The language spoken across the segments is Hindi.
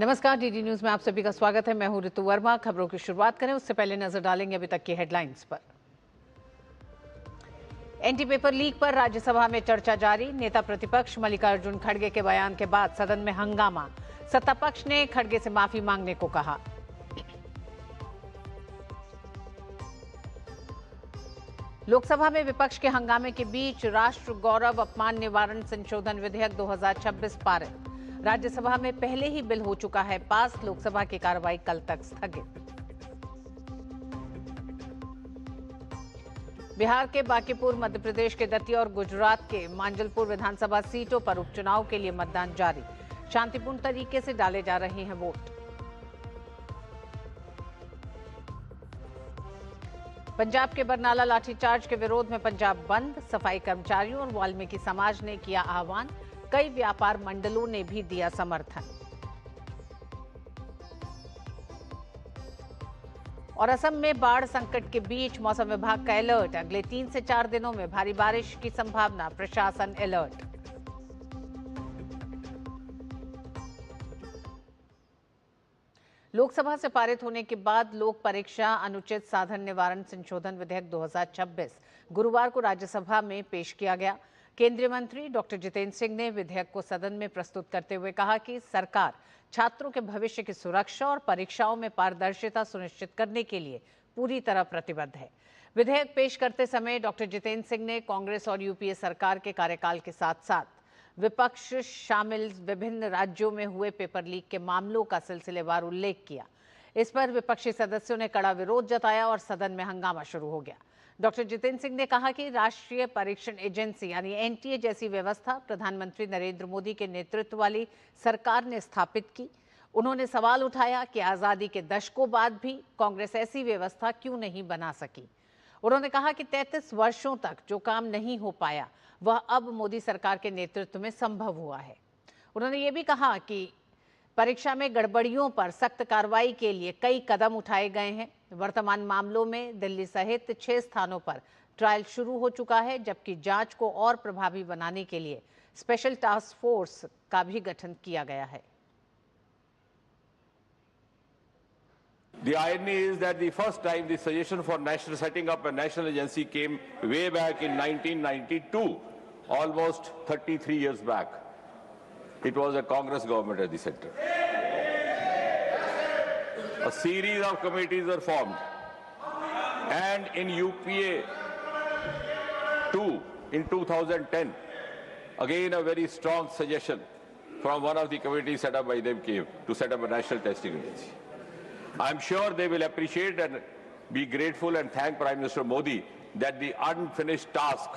नमस्कार, डीडी न्यूज में आप सभी का स्वागत है। मैं हूं ऋतु वर्मा। खबरों की शुरुआत करें उससे पहले नजर डालेंगे अभी तक की हेडलाइंस पर। एंटी पेपर लीक पर राज्यसभा में चर्चा जारी। नेता प्रतिपक्ष मल्लिकार्जुन खड़गे के बयान के बाद सदन में हंगामा। सत्ता पक्ष ने खड़गे से माफी मांगने को कहा। लोकसभा में विपक्ष के हंगामे के बीच राष्ट्र गौरव अपमान निवारण संशोधन विधेयक 2026 पारित। राज्यसभा में पहले ही बिल हो चुका है पास। लोकसभा की कार्रवाई कल तक स्थगित। बिहार के बांकीपुर, मध्य प्रदेश के दतिया और गुजरात के मांजलपुर विधानसभा सीटों पर उपचुनाव के लिए मतदान जारी। शांतिपूर्ण तरीके से डाले जा रहे हैं वोट। पंजाब के बरनाला लाठीचार्ज के विरोध में पंजाब बंद। सफाई कर्मचारियों और वाल्मीकि समाज ने किया आह्वान। कई व्यापार मंडलों ने भी दिया समर्थन। और असम में बाढ़ संकट के बीच मौसम विभाग का अलर्ट। अगले 3 से 4 दिनों में भारी बारिश की संभावना, प्रशासन अलर्ट। लोकसभा से पारित होने के बाद लोक परीक्षा अनुचित साधन निवारण संशोधन विधेयक 2026 गुरुवार को राज्यसभा में पेश किया गया। केंद्रीय मंत्री डॉक्टर जितेंद्र सिंह ने विधेयक को सदन में प्रस्तुत करते हुए कहा कि सरकार छात्रों के भविष्य की सुरक्षा और परीक्षाओं में पारदर्शिता सुनिश्चित करने के लिए पूरी तरह प्रतिबद्ध है। विधेयक पेश करते समय डॉक्टर जितेंद्र सिंह ने कांग्रेस और यूपीए सरकार के कार्यकाल के साथ साथ विपक्ष शामिल विभिन्न राज्यों में हुए पेपर लीक के मामलों का सिलसिलेवार उल्लेख किया। इस पर विपक्षी सदस्यों ने कड़ा विरोध जताया और सदन में हंगामा शुरू हो गया। डॉक्टर जितेंद्र सिंह ने कहा कि राष्ट्रीय परीक्षण एजेंसी यानी एनटीए जैसी व्यवस्था प्रधानमंत्री नरेंद्र मोदी के नेतृत्व वाली सरकार ने स्थापित की। उन्होंने सवाल उठाया कि आजादी के दशकों बाद भी कांग्रेस ऐसी व्यवस्था क्यों नहीं बना सकी। उन्होंने कहा कि 33 वर्षों तक जो काम नहीं हो पाया वह अब मोदी सरकार के नेतृत्व में संभव हुआ है। उन्होंने ये भी कहा कि परीक्षा में गड़बड़ियों पर सख्त कार्रवाई के लिए कई कदम उठाए गए हैं। वर्तमान मामलों में दिल्ली सहित 6 स्थानों पर ट्रायल शुरू हो चुका है, जबकि जांच को और प्रभावी बनाने के लिए स्पेशल टास्क फोर्स का भी गठन किया गया है। The irony is that the first time the suggestion for setting up a national agency came way back in 1992, almost 33 years back. It was a Congress government at the center. A series of committees were formed, and in UPA 2 in 2010, again a very strong suggestion from one of the committees set up by them came to set up a national testing agency. I'm sure they will appreciate and be grateful and thank Prime Minister Modi that the unfinished task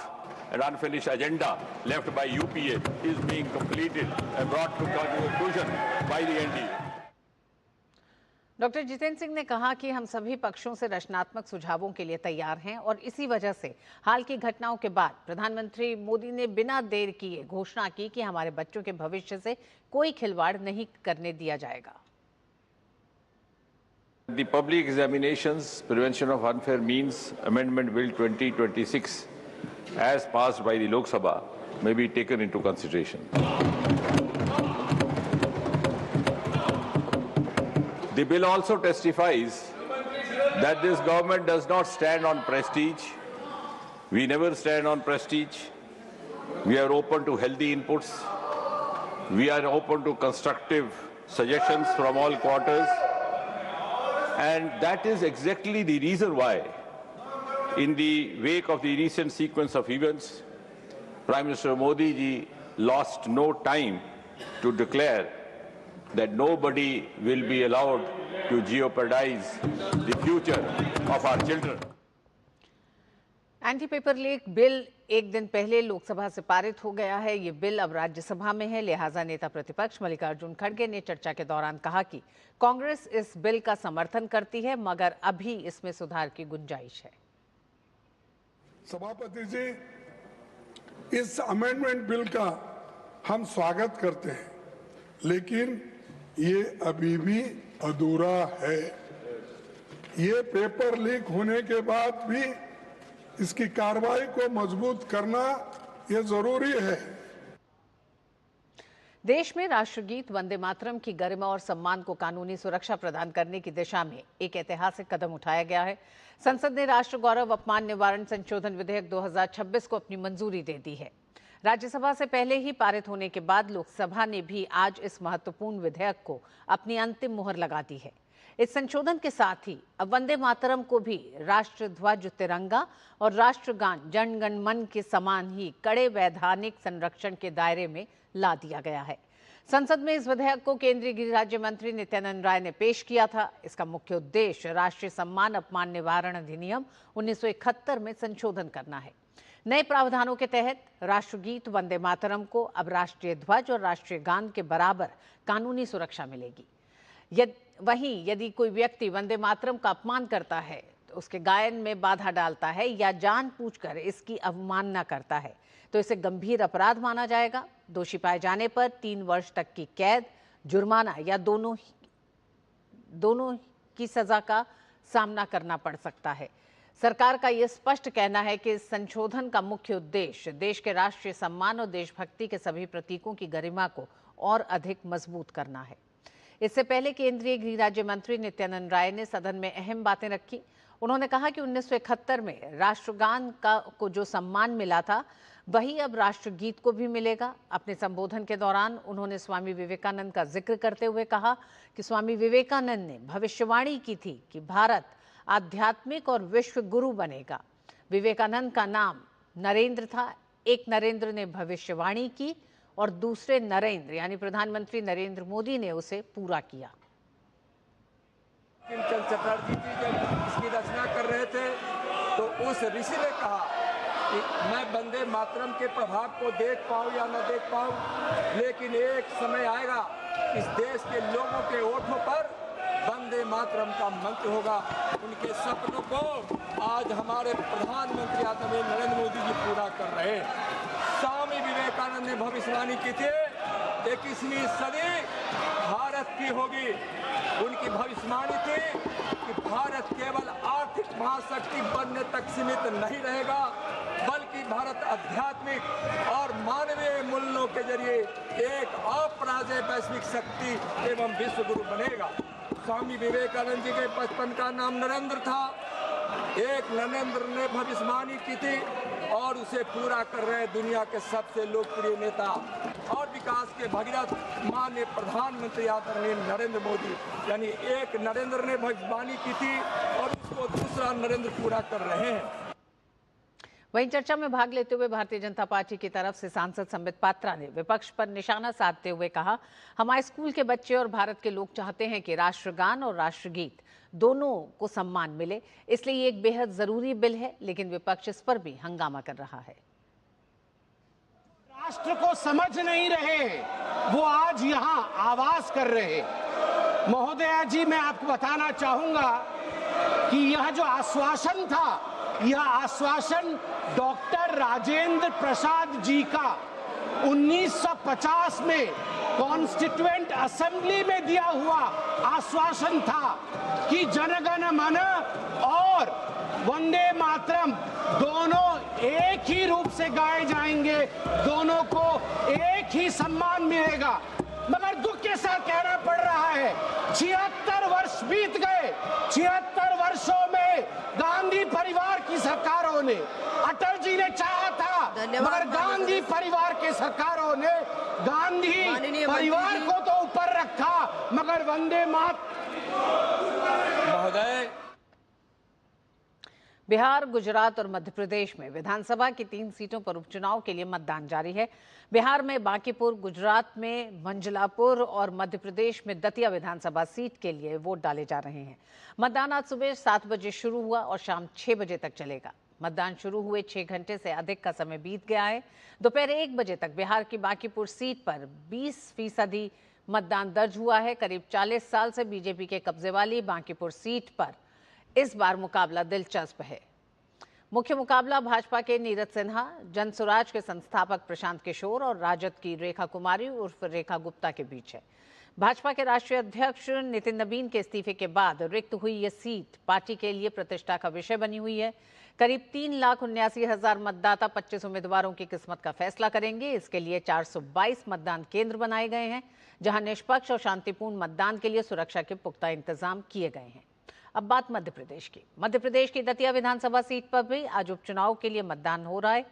and unfinished agenda left by UPA is being completed and brought to conclusion by the NDA. Doctor Jitendra Singh ने कहा कि हम सभी पक्षों से रचनात्मक सुझावों के लिए तैयार हैं और इसी वजह से हाल की घटनाओं के बाद प्रधानमंत्री मोदी ने बिना देर किए घोषणा की कि हमारे बच्चों के भविष्य से कोई खिलवाड़ नहीं करने दिया जाएगा। The Public Examinations Prevention of Unfair Means Amendment Bill 2026, as passed by the Lok Sabha, may be taken into consideration. The bill also testifies that this government does not stand on prestige. We never stand on prestige. We are open to healthy inputs. We are open to constructive suggestions from all quarters. And that is exactly the reason why, in the wake of the recent sequence of events, Prime Minister Modi ji lost no time to declare that nobody will be allowed to jeopardize the future of our children. Anti paper leak bill एक दिन पहले लोकसभा से पारित हो गया है। ये बिल अब राज्यसभा में है, लिहाजा नेता प्रतिपक्ष मल्लिकार्जुन खड़गे ने चर्चा के दौरान कहा कि कांग्रेस इस बिल का समर्थन करती है मगर अभी इसमें सुधार की गुंजाइश है। सभापति जी, इस अमेंडमेंट बिल का हम स्वागत करते हैं, लेकिन ये अभी भी अधूरा है। ये पेपर लीक होने के बाद भी इसकी कार्रवाई को मजबूत करना ये जरूरी है। देश में राष्ट्रगीत वंदे मातरम की गरिमा और सम्मान को कानूनी सुरक्षा प्रदान करने की दिशा में एक ऐतिहासिक कदम उठाया गया है। संसद ने राष्ट्र गौरव अपमान निवारण संशोधन विधेयक 2026 को अपनी मंजूरी दे दी है। राज्यसभा से पहले ही पारित होने के बाद लोकसभा ने भी आज इस महत्वपूर्ण विधेयक को अपनी अंतिम मुहर लगा दी है। इस संशोधन के साथ ही अब वंदे मातरम को भी राष्ट्र ध्वज, तिरंगा और राष्ट्रगान जन गण मन के समान ही कड़े वैधानिक संरक्षण के दायरे में ला दिया गया है। संसद में इस विधेयक को केंद्रीय गृह राज्य मंत्री नित्यानंद राय ने पेश किया था। इसका मुख्य उद्देश्य राष्ट्रीय सम्मान अपमान निवारण अधिनियम 1971 में संशोधन करना है। नए प्रावधानों के तहत राष्ट्रगीत वंदे मातरम को अब राष्ट्रीय ध्वज और राष्ट्रीय गान के बराबर कानूनी सुरक्षा मिलेगी। वहीं यदि कोई व्यक्ति वंदे मातरम का अपमान करता है, तो उसके गायन में बाधा डालता है या जानबूझकर इसकी अवमानना करता है, तो इसे गंभीर अपराध माना जाएगा। दोषी पाए जाने पर 3 वर्ष तक की कैद, जुर्माना या दोनों की सजा का सामना करना पड़ सकता है। सरकार का यह स्पष्ट कहना है कि इस संशोधन का मुख्य उद्देश्य देश के राष्ट्रीय सम्मान और देशभक्ति के सभी प्रतीकों की गरिमा को और अधिक मजबूत करना है। इससे पहले केंद्रीय गृह राज्य मंत्री नित्यानंद राय ने सदन में अहम बातें रखी। उन्होंने कहा कि 1971 में राष्ट्रगान को जो सम्मान मिला था, वही अब राष्ट्रगीत को भी मिलेगा। अपने संबोधन के दौरान उन्होंने स्वामी विवेकानंद का जिक्र करते हुए कहा कि स्वामी विवेकानंद ने भविष्यवाणी की थी कि भारत आध्यात्मिक और विश्व गुरु बनेगा। विवेकानंद का नाम नरेंद्र था। एक नरेंद्र ने भविष्यवाणी की और दूसरे नरेंद्र यानी प्रधानमंत्री नरेंद्र मोदी ने उसे पूरा किया। चंद्र चटर्जी जी जब इसकी रचना कर रहे थे तो उस ऋषि ने कहा कि मैं वंदे मातरम के प्रभाव को देख पाऊं या न देख पाऊं, लेकिन एक समय आएगा इस देश के लोगों के ओठों पर वंदे मातरम का मंत्र होगा। उनके सपनों को आज हमारे प्रधानमंत्री आदरणीय नरेंद्र मोदी जी पूरा कर रहे हैं। स्वामी विवेकानंद ने भविष्यवाणी की थी 21वीं सदी भारत की होगी। उनकी भविष्यवाणी थी कि भारत केवल आर्थिक महाशक्ति बनने तक सीमित नहीं रहेगा, बल्कि भारत आध्यात्मिक और मानवीय मूल्यों के जरिए एक अपराजय वैश्विक शक्ति एवं विश्व गुरु बनेगा। स्वामी विवेकानंद जी के बचपन का नाम नरेंद्र था। एक नरेंद्र ने भविष्यवाणी की थी और उसे पूरा कर रहे दुनिया के सबसे लोकप्रिय नेता और विकास के भगीरथ माननीय प्रधानमंत्री आदरणीय नरेंद्र मोदी, यानी एक नरेंद्र ने भविष्यवाणी की थी और उसको दूसरा नरेंद्र पूरा कर रहे हैं। वहीं चर्चा में भाग लेते हुए भारतीय जनता पार्टी की तरफ से सांसद संबित पात्रा ने विपक्ष पर निशाना साधते हुए कहा, हमारे स्कूल के बच्चे और भारत के लोग चाहते हैं कि राष्ट्रगान और राष्ट्रगीत दोनों को सम्मान मिले, इसलिए ये एक बेहद जरूरी बिल है, लेकिन विपक्ष इस पर भी हंगामा कर रहा है। राष्ट्र को समझ नहीं रहे, वो आज यहाँ आवाज कर रहे। महोदया जी, मैं आपको बताना चाहूंगा कि यह जो आश्वासन था, यह आश्वासन डॉक्टर राजेंद्र प्रसाद जी का 1950 में कॉन्स्टिट्यूएंट असेंबली में दिया हुआ आश्वासन था कि जनगण मन और वंदे मातरम दोनों एक ही रूप से गाए जाएंगे, दोनों को एक ही सम्मान मिलेगा। मगर दुख के साथ कहना पड़ रहा है 76 वर्ष बीत गए। 76 वर्षों में गांधी परिवार की सरकारों ने, अटल जी ने चाहा था, मगर गांधी परिवार के सरकारों ने गांधी परिवार को तो ऊपर रखा, मगर वंदे महोदय। बिहार, गुजरात और मध्य प्रदेश में विधानसभा की 3 सीटों पर उपचुनाव के लिए मतदान जारी है। बिहार में बांकीपुर, गुजरात में मंजलापुर और मध्य प्रदेश में दतिया विधानसभा सीट के लिए वोट डाले जा रहे हैं। मतदान आज सुबह 7 बजे शुरू हुआ और शाम 6 बजे तक चलेगा। मतदान शुरू हुए 6 घंटे से अधिक का समय बीत गया है। दोपहर 1 बजे तक बिहार की बांकीपुर सीट पर 20% मतदान दर्ज हुआ है। करीब 40 साल से बीजेपी के कब्जे वाली बांकीपुर सीट पर इस बार मुकाबला दिलचस्प है। मुख्य मुकाबला भाजपा के नीरज सिन्हा, जनसुराज के संस्थापक प्रशांत किशोर और राजद की रेखा कुमारी उर्फ रेखा गुप्ता के बीच है। भाजपा के राष्ट्रीय अध्यक्ष नितिन नबीन के इस्तीफे के बाद रिक्त हुई यह सीट पार्टी के लिए प्रतिष्ठा का विषय बनी हुई है। करीब 3,79,000 मतदाता 25 उम्मीदवारों की किस्मत का फैसला करेंगे। इसके लिए 422 मतदान केंद्र बनाए गए हैं, जहां निष्पक्ष और शांतिपूर्ण मतदान के लिए सुरक्षा के पुख्ता इंतजाम किए गए हैं। अब बात मध्य प्रदेश की। मध्य प्रदेश की दतिया विधानसभा सीट पर भी आज उपचुनाव के लिए मतदान हो रहा है।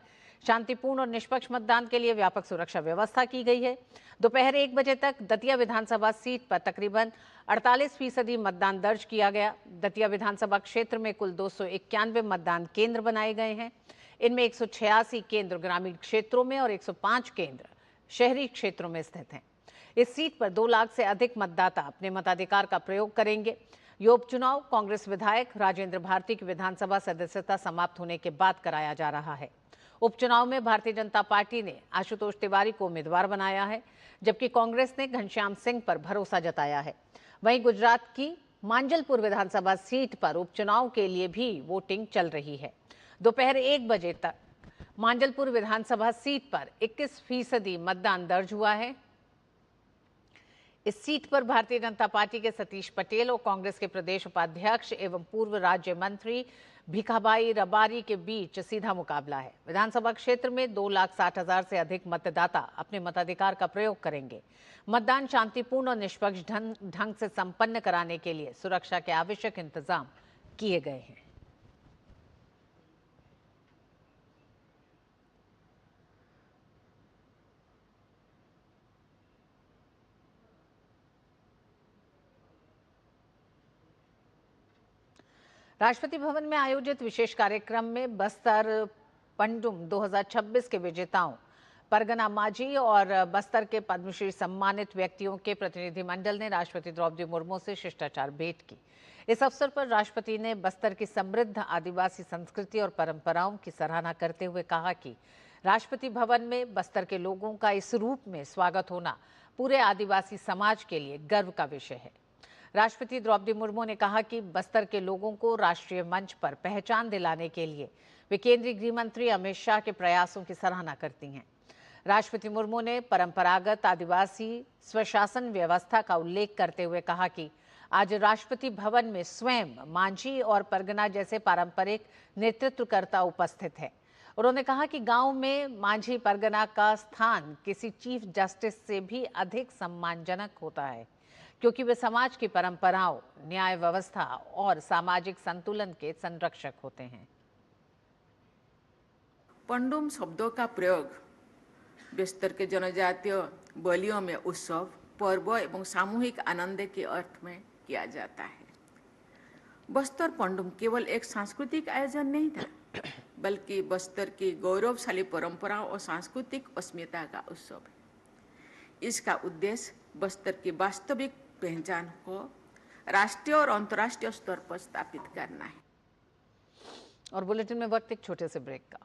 शांतिपूर्ण और निष्पक्ष मतदान के लिए व्यापक सुरक्षा व्यवस्था की गई है। दोपहर 1 बजे तक दतिया विधानसभा सीट पर तकरीबन 48% मतदान दर्ज किया गया। दतिया विधानसभा क्षेत्र में कुल 291 मतदान केंद्र बनाए गए हैं। इनमें 186 केंद्र ग्रामीण क्षेत्रों में और 105 केंद्र शहरी क्षेत्रों में स्थित हैं। इस सीट पर 2 लाख से अधिक मतदाता अपने मताधिकार का प्रयोग करेंगे। ये उपचुनाव कांग्रेस विधायक राजेंद्र भारती की विधानसभा सदस्यता समाप्त होने के बाद कराया जा रहा है। उपचुनाव में भारतीय जनता पार्टी ने आशुतोष तिवारी को उम्मीदवार बनाया है, जबकि कांग्रेस ने घनश्याम सिंह पर भरोसा जताया है। वहीं गुजरात की मांजलपुर विधानसभा सीट पर उपचुनाव के लिए भी वोटिंग चल रही है। दोपहर 1 बजे तक मांजलपुर विधानसभा सीट पर 21% मतदान दर्ज हुआ है। इस सीट पर भारतीय जनता पार्टी के सतीश पटेल और कांग्रेस के प्रदेश उपाध्यक्ष एवं पूर्व राज्य मंत्री भिखाबाई रबारी के बीच सीधा मुकाबला है। विधानसभा क्षेत्र में 2,60,000 से अधिक मतदाता अपने मताधिकार का प्रयोग करेंगे। मतदान शांतिपूर्ण और निष्पक्ष ढंग से संपन्न कराने के लिए सुरक्षा के आवश्यक इंतजाम किए गए हैं। राष्ट्रपति भवन में आयोजित विशेष कार्यक्रम में बस्तर पंडुम 2026 के विजेताओं परगना माझी और बस्तर के पद्मश्री सम्मानित व्यक्तियों के प्रतिनिधिमंडल ने राष्ट्रपति द्रौपदी मुर्मू से शिष्टाचार भेंट की। इस अवसर पर राष्ट्रपति ने बस्तर की समृद्ध आदिवासी संस्कृति और परंपराओं की सराहना करते हुए कहा कि राष्ट्रपति भवन में बस्तर के लोगों का इस रूप में स्वागत होना पूरे आदिवासी समाज के लिए गर्व का विषय है। राष्ट्रपति द्रौपदी मुर्मू ने कहा कि बस्तर के लोगों को राष्ट्रीय मंच पर पहचान दिलाने के लिए वे केंद्रीय गृह मंत्री अमित शाह के प्रयासों की सराहना करती हैं। राष्ट्रपति मुर्मू ने परंपरागत आदिवासी स्वशासन व्यवस्था का उल्लेख करते हुए कहा कि आज राष्ट्रपति भवन में स्वयं मांझी और परगना जैसे पारंपरिक नेतृत्वकर्ता उपस्थित हैं। उन्होंने कहा कि गांव में मांझी परगना का स्थान किसी चीफ जस्टिस से भी अधिक सम्मानजनक होता है, क्योंकि वे समाज की परंपराओं, न्याय व्यवस्था और सामाजिक संतुलन के संरक्षक होते हैं। पंडुम शब्दों का प्रयोग बस्तर के जनजातीय बोलियों में उत्सव, पर्व एवं सामूहिक आनंद के अर्थ में किया जाता है। बस्तर पंडुम केवल एक सांस्कृतिक आयोजन नहीं था, बल्कि बस्तर की गौरवशाली परंपराओं और सांस्कृतिक अस्मिता का उत्सव है। इसका उद्देश्य बस्तर की वास्तविक पहचान को राष्ट्रीय और अंतर्राष्ट्रीय स्तर पर स्थापित करना है। और बुलेटिन में वक्त एक छोटे से ब्रेक का।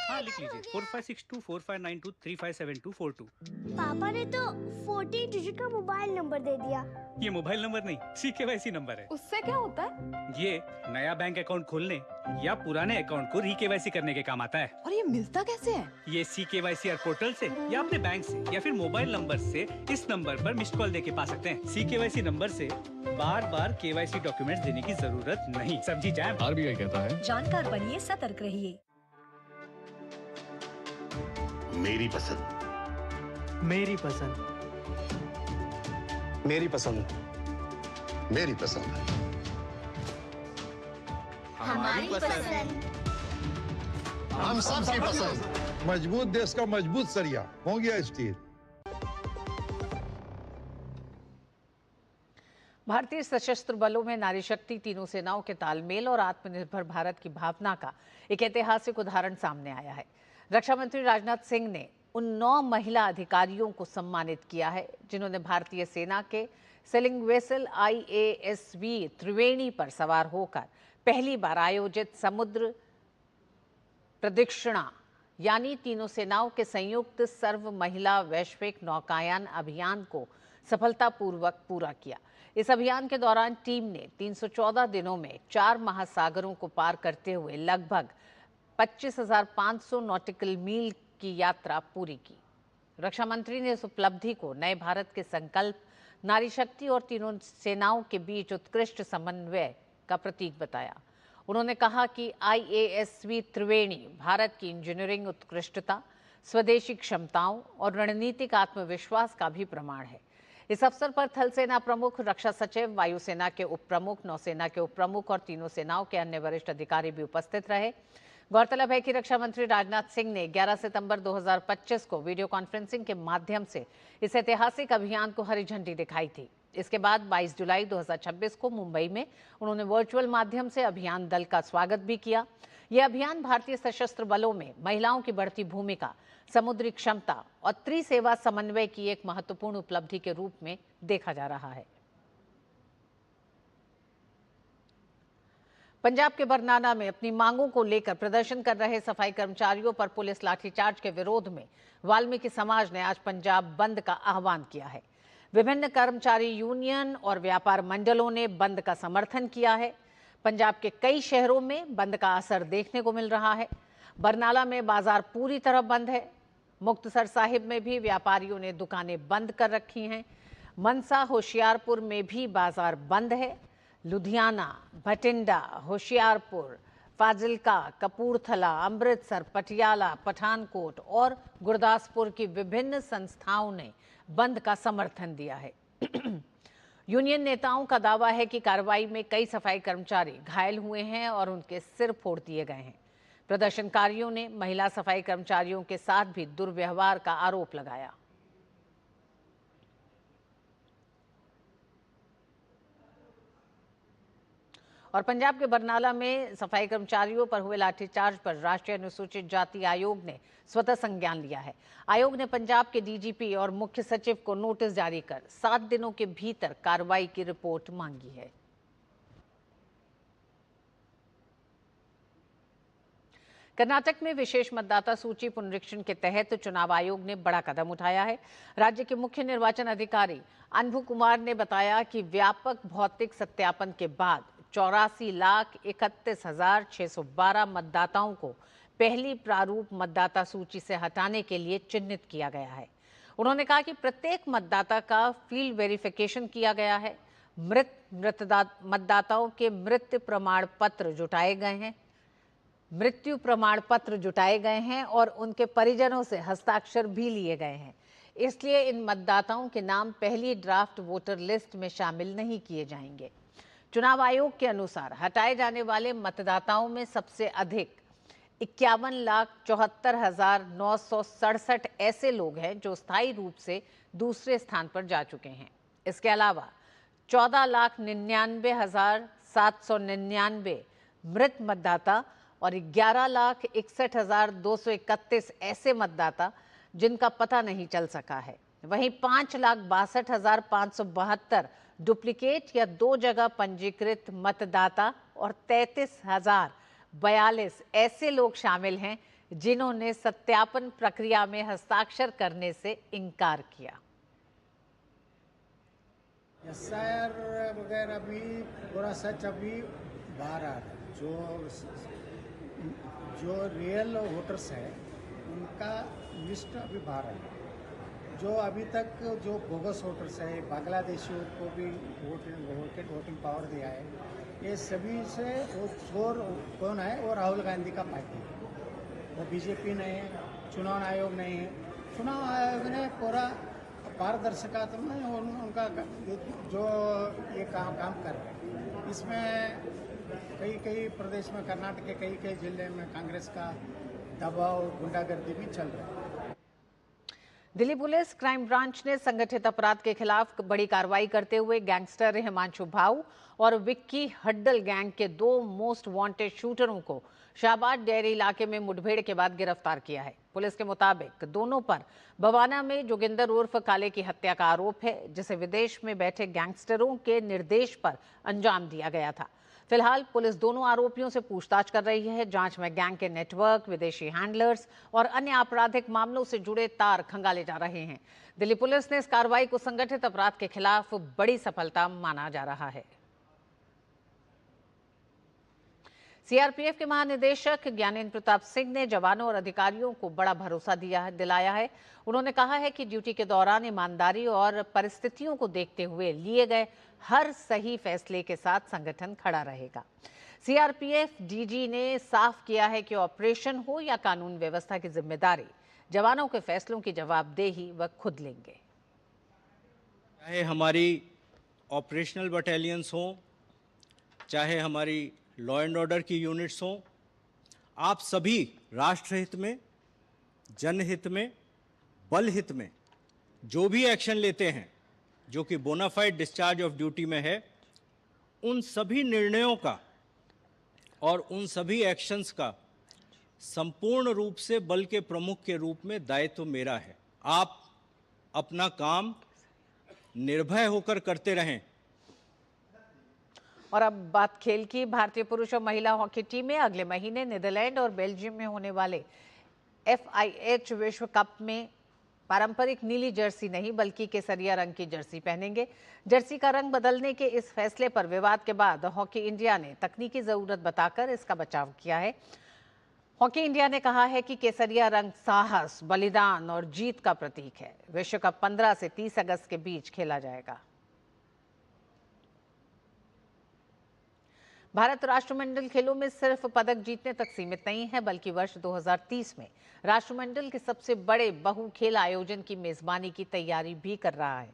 हाँ, लिख लीजिए 45624592357242। पापा ने तो 14 डिजिट का मोबाइल नंबर दे दिया। ये मोबाइल नंबर नहीं, CKYC नंबर है। उससे क्या होता है? ये नया बैंक अकाउंट खोलने या पुराने अकाउंट को री-KYC करने के काम आता है। और ये मिलता कैसे है? ये CKYC पोर्टल से या अपने बैंक से या फिर मोबाइल नंबर से इस नंबर पर मिस्ड कॉल देके पा सकते हैं। CKYC नंबर से बार-बार KYC डॉक्यूमेंट्स देने की जरूरत नहीं। समझी जाए? RBI कहता है जानकार बनिए, सतर्क रहिए। मेरी पसंद, मेरी पसंद, मेरी पसंद, मेरी पसंद, हमारी पसंद, हम सबकी पसंद। मजबूत देश का मजबूत सरिया हो गया स्टील। भारतीय सशस्त्र बलों में नारी शक्ति, तीनों सेनाओं के तालमेल और आत्मनिर्भर भारत की भावना का एक ऐतिहासिक उदाहरण सामने आया है। रक्षा मंत्री राजनाथ सिंह ने उन 9 महिला अधिकारियों को सम्मानित किया है जिन्होंने भारतीय सेना के सेलिंग वेसल IASV त्रिवेणी पर सवार होकर पहली बार आयोजित समुद्र प्रदक्षिणा यानी तीनों सेनाओं के संयुक्त सर्व महिला वैश्विक नौकायन अभियान को सफलतापूर्वक पूरा किया। इस अभियान के दौरान टीम ने 314 दिनों में 4 महासागरों को पार करते हुए लगभग 25,500 नॉटिकल मील की यात्रा पूरी की। रक्षा मंत्री ने इस उपलब्धि को नए भारत के संकल्प नारी शक्ति और तीनों सेनाओं के बीच उत्कृष्ट समन्वय का प्रतीक बताया। उन्होंने कहा कि IASV त्रिवेणी भारत की इंजीनियरिंग उत्कृष्टता, स्वदेशी क्षमताओं और रणनीतिक आत्मविश्वास का भी प्रमाण है। इस अवसर पर थल सेना प्रमुख, रक्षा सचिव, वायुसेना के उप प्रमुख, नौसेना के उप प्रमुख और तीनों सेनाओं के अन्य वरिष्ठ अधिकारी भी उपस्थित रहे। गौरतलब है कि रक्षा मंत्री राजनाथ सिंह ने 11 सितंबर 2025 को वीडियो कॉन्फ्रेंसिंग के माध्यम से इस ऐतिहासिक अभियान को हरी झंडी दिखाई थी। इसके बाद 22 जुलाई 2026 को मुंबई में उन्होंने वर्चुअल माध्यम से अभियान दल का स्वागत भी किया। यह अभियान भारतीय सशस्त्र बलों में महिलाओं की बढ़ती भूमिका, समुद्री क्षमता और त्रिसेवा समन्वय की एक महत्वपूर्ण उपलब्धि के रूप में देखा जा रहा है। पंजाब के बरनाला में अपनी मांगों को लेकर प्रदर्शन कर रहे सफाई कर्मचारियों पर पुलिस लाठीचार्ज के विरोध में वाल्मीकि समाज ने आज पंजाब बंद का आह्वान किया है। विभिन्न कर्मचारी यूनियन और व्यापार मंडलों ने बंद का समर्थन किया है। पंजाब के कई शहरों में बंद का असर देखने को मिल रहा है। बरनाला में बाजार पूरी तरह बंद है। मुक्तसर साहिब में भी व्यापारियों ने दुकानें बंद कर रखी हैं। मनसा, होशियारपुर में भी बाजार बंद है। लुधियाना, भटिंडा, होशियारपुर, फाजिल्का, कपूरथला, अमृतसर, पटियाला, पठानकोट और गुरदासपुर की विभिन्न संस्थाओं ने बंद का समर्थन दिया है। यूनियन नेताओं का दावा है कि कार्रवाई में कई सफाई कर्मचारी घायल हुए हैं और उनके सिर फोड़ दिए गए हैं। प्रदर्शनकारियों ने महिला सफाई कर्मचारियों के साथ भी दुर्व्यवहार का आरोप लगाया। और पंजाब के बरनाला में सफाई कर्मचारियों पर हुए लाठीचार्ज पर राष्ट्रीय अनुसूचित जाति आयोग ने स्वतः संज्ञान लिया है। आयोग ने पंजाब के DGP और मुख्य सचिव को नोटिस जारी कर 7 दिनों के भीतर कार्रवाई की रिपोर्ट मांगी है। कर्नाटक में विशेष मतदाता सूची पुनरीक्षण के तहत चुनाव आयोग ने बड़ा कदम उठाया है। राज्य के मुख्य निर्वाचन अधिकारी अनभु कुमार ने बताया कि व्यापक भौतिक सत्यापन के बाद 84,31,612 मतदाताओं को पहली प्रारूप मतदाता सूची से हटाने के लिए चिन्हित किया गया है। उन्होंने कहा कि प्रत्येक मतदाता का फील्ड वेरिफिकेशन किया गया है। मतदाताओं के मृत्यु प्रमाण पत्र जुटाए गए हैं और उनके परिजनों से हस्ताक्षर भी लिए गए हैं। इसलिए इन मतदाताओं के नाम पहली ड्राफ्ट वोटर लिस्ट में शामिल नहीं किए जाएंगे। चुनाव आयोग के अनुसार हटाए जाने वाले मतदाताओं में सबसे अधिक 51,74,967 ऐसे लोग हैं जो स्थायी रूप से दूसरे स्थान पर जा चुके हैं। इसके अलावा 14,99,799 मृत मतदाता और 11,61,231 ऐसे मतदाता जिनका पता नहीं चल सका है। वहीं 5,62,572 डुप्लीकेट या 2 जगह पंजीकृत मतदाता और 33,042 ऐसे लोग शामिल हैं जिन्होंने सत्यापन प्रक्रिया में हस्ताक्षर करने से इनकार किया। SIR वगैरह भी पूरा सच अभी बाहर आ रहा है। जो रियल वोटर्स है उनका लिस्ट अभी बाहर है। जो अभी तक जो बोगस वोटर्स है, बांग्लादेशियों को भी वोटिंग पावर दिया है, ये सभी से वो चोर कौन है? वो राहुल गांधी का पार्टी है। वो BJP नहीं है, चुनाव आयोग नहीं है। चुनाव आयोग ने पूरा पारदर्शिता में उनका जो ये काम कर रहे हैं। इसमें कई प्रदेश में, कर्नाटक के कई जिले में कांग्रेस का दबाव, गुंडागर्दी भी चल रहा है। दिल्ली पुलिस क्राइम ब्रांच ने संगठित अपराध के खिलाफ बड़ी कार्रवाई करते हुए गैंगस्टर हिमांशु भाऊ और विक्की हड्डल गैंग के 2 मोस्ट वांटेड शूटरों को शाहबाद डेयरी इलाके में मुठभेड़ के बाद गिरफ्तार किया है। पुलिस के मुताबिक दोनों पर बवाना में जोगिंदर उर्फ काले की हत्या का आरोप है, जिसे विदेश में बैठे गैंगस्टरों के निर्देश पर अंजाम दिया गया था। फिलहाल पुलिस दोनों आरोपियों से पूछताछ कर रही है। जांच में गैंग के नेटवर्क, विदेशी हैंडलर्स और अन्य आपराधिक मामलों से जुड़े तार खंगाले जा रहे हैं। दिल्ली पुलिस ने इस कार्रवाई को संगठित अपराध के खिलाफ बड़ी सफलता माना जा रहा है। सीआरपीएफ के महानिदेशक ज्ञानेंद्र प्रताप सिंह ने जवानों और अधिकारियों को बड़ा भरोसा दिलाया है। उन्होंने कहा है कि ड्यूटी के दौरान ईमानदारी और परिस्थितियों को देखते हुए लिए गए हर सही फैसले के साथ संगठन खड़ा रहेगा। सीआरपीएफ डीजी ने साफ किया है कि ऑपरेशन हो या कानून व्यवस्था की जिम्मेदारी जवानों के फैसलों की जवाबदेही वह खुद लेंगे। चाहे हमारी ऑपरेशनल बटालियंस हों, चाहे हमारी लॉ एंड ऑर्डर की यूनिट्स हों, आप सभी राष्ट्र हित में, जनहित में, बल हित में जो भी एक्शन लेते हैं जो कि बोनाफाइड डिस्चार्ज ऑफ ड्यूटी में है, उन सभी निर्णयों का और उन सभी एक्शंस का संपूर्ण रूप से बल के प्रमुख के रूप में दायित्व मेरा है। आप अपना काम निर्भय होकर करते रहें। और अब बात खेल की। भारतीय पुरुष और महिला हॉकी टीमें अगले महीने नीदरलैंड और बेल्जियम में होने वाले FIH विश्व कप में पारंपरिक नीली जर्सी नहीं बल्कि केसरिया रंग की जर्सी पहनेंगे। जर्सी का रंग बदलने के इस फैसले पर विवाद के बाद हॉकी इंडिया ने तकनीकी जरूरत बताकर इसका बचाव किया है। हॉकी इंडिया ने कहा है कि केसरिया रंग साहस, बलिदान और जीत का प्रतीक है। विश्व कप 15 से 30 अगस्त के बीच खेला जाएगा। भारत राष्ट्रमंडल खेलों में सिर्फ पदक जीतने तक सीमित नहीं है बल्कि वर्ष 2030 में राष्ट्रमंडल के सबसे बड़े बहु खेल आयोजन की मेजबानी की तैयारी भी कर रहा है।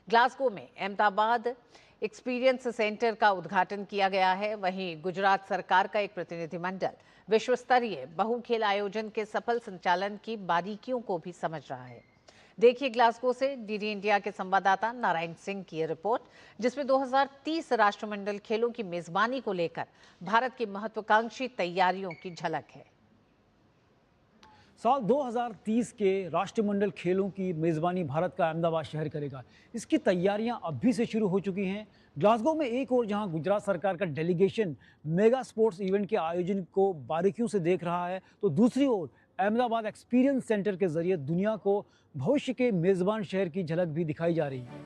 ग्लासगो में अहमदाबाद एक्सपीरियंस सेंटर का उद्घाटन किया गया है। वहीं गुजरात सरकार का एक प्रतिनिधिमंडल विश्व स्तरीय बहु खेल आयोजन के सफल संचालन की बारीकियों को भी समझ रहा है। देखिए ग्लासगो से डीडी इंडिया के संवाददाता नारायण सिंह की ये रिपोर्ट, जिसमें 2030 राष्ट्रमंडल खेलों की मेजबानी को लेकर भारत की महत्वाकांक्षी तैयारियों की झलक है। साल 2030 के राष्ट्रमंडल खेलों की मेज़बानी भारत का अहमदाबाद शहर करेगा। इसकी तैयारियां अभी से शुरू हो चुकी हैं। ग्लासगो में एक और जहां गुजरात सरकार का डेलीगेशन मेगा स्पोर्ट्स इवेंट के आयोजन को बारीकियों से देख रहा है, तो दूसरी ओर अहमदाबाद एक्सपीरियंस सेंटर के जरिए दुनिया को भविष्य के मेज़बान शहर की झलक भी दिखाई जा रही है।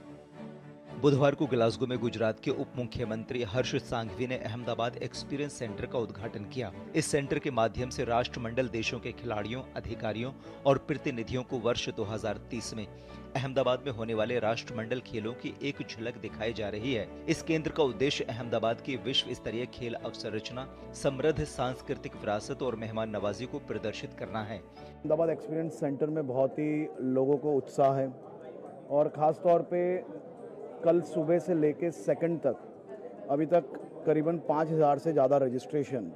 बुधवार को ग्लासगो में गुजरात के उप मुख्यमंत्री हर्ष सांघवी ने अहमदाबाद एक्सपीरियंस सेंटर का उद्घाटन किया। इस सेंटर के माध्यम से राष्ट्रमंडल देशों के खिलाड़ियों, अधिकारियों और प्रतिनिधियों को वर्ष 2030 में अहमदाबाद में होने वाले राष्ट्रमंडल खेलों की एक झलक दिखाई जा रही है। इस केंद्र का उद्देश्य अहमदाबाद की विश्व स्तरीय खेल अवसंरचना, समृद्ध सांस्कृतिक विरासत और मेहमान नवाजी को प्रदर्शित करना है। अहमदाबाद एक्सपीरियंस सेंटर में बहुत ही लोगों को उत्साह है और खास तौर पे कल सुबह से लेके सेकंड तक अभी तक करीबन 5000 से ज़्यादा रजिस्ट्रेशन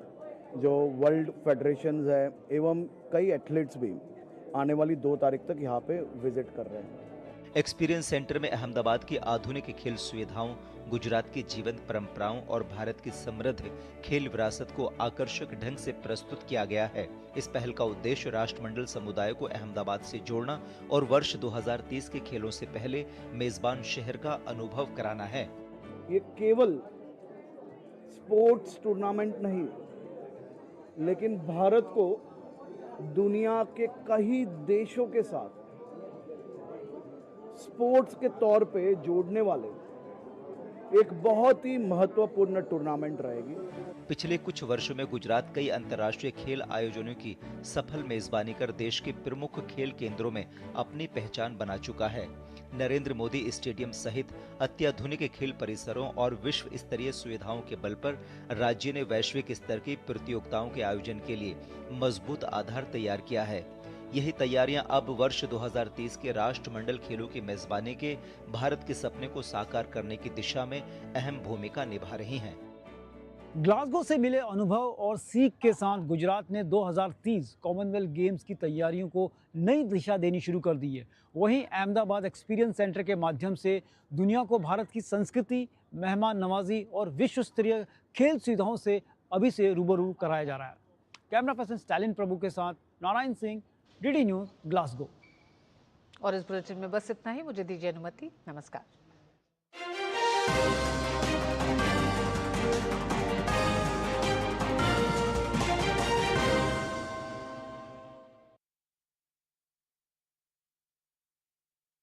जो वर्ल्ड फेडरेशंस है एवं कई एथलीट्स भी आने वाली 2 तारीख तक यहाँ पे विजिट कर रहे हैं। एक्सपीरियंस सेंटर में अहमदाबाद की आधुनिक खेल सुविधाओं, गुजरात की जीवंत परंपराओं और भारत की समृद्ध खेल विरासत को आकर्षक ढंग से प्रस्तुत किया गया है। इस पहल का उद्देश्य राष्ट्रमंडल समुदाय को अहमदाबाद से जोड़ना और वर्ष 2030 के खेलों से पहले मेजबान शहर का अनुभव कराना है। ये केवल स्पोर्ट्स टूर्नामेंट नहीं, लेकिन भारत को दुनिया के कई देशों के साथ स्पोर्ट्स के तौर पे जोड़ने वाले एक बहुत ही महत्वपूर्ण टूर्नामेंट रहेगी। पिछले कुछ वर्षों में गुजरात कई अंतर्राष्ट्रीय खेल आयोजनों की सफल मेजबानी कर देश के प्रमुख खेल केंद्रों में अपनी पहचान बना चुका है। नरेंद्र मोदी स्टेडियम सहित अत्याधुनिक खेल परिसरों और विश्व स्तरीय सुविधाओं के बल पर राज्य ने वैश्विक स्तर की प्रतियोगिताओं के आयोजन के लिए मजबूत आधार तैयार किया है। यही तैयारियां अब वर्ष 2030 के राष्ट्रमंडल खेलों की मेजबानी के भारत के सपने को साकार करने की दिशा में अहम भूमिका निभा रही हैं। ग्लासगो से मिले अनुभव और सीख के साथ गुजरात ने 2030 कॉमनवेल्थ गेम्स की तैयारियों को नई दिशा देनी शुरू कर दी है। वहीं अहमदाबाद एक्सपीरियंस सेंटर के माध्यम से दुनिया को भारत की संस्कृति, मेहमान नवाजी और विश्व स्तरीय खेल सुविधाओं से अभी से रूबरू कराया जा रहा है। कैमरा पर्सन स्टालिन प्रभु के साथ Narayan Singh, DD news, Glasgow. और इस बुलेटिन में बस इतना ही। मुझे दीजिए अनुमति। नमस्कार।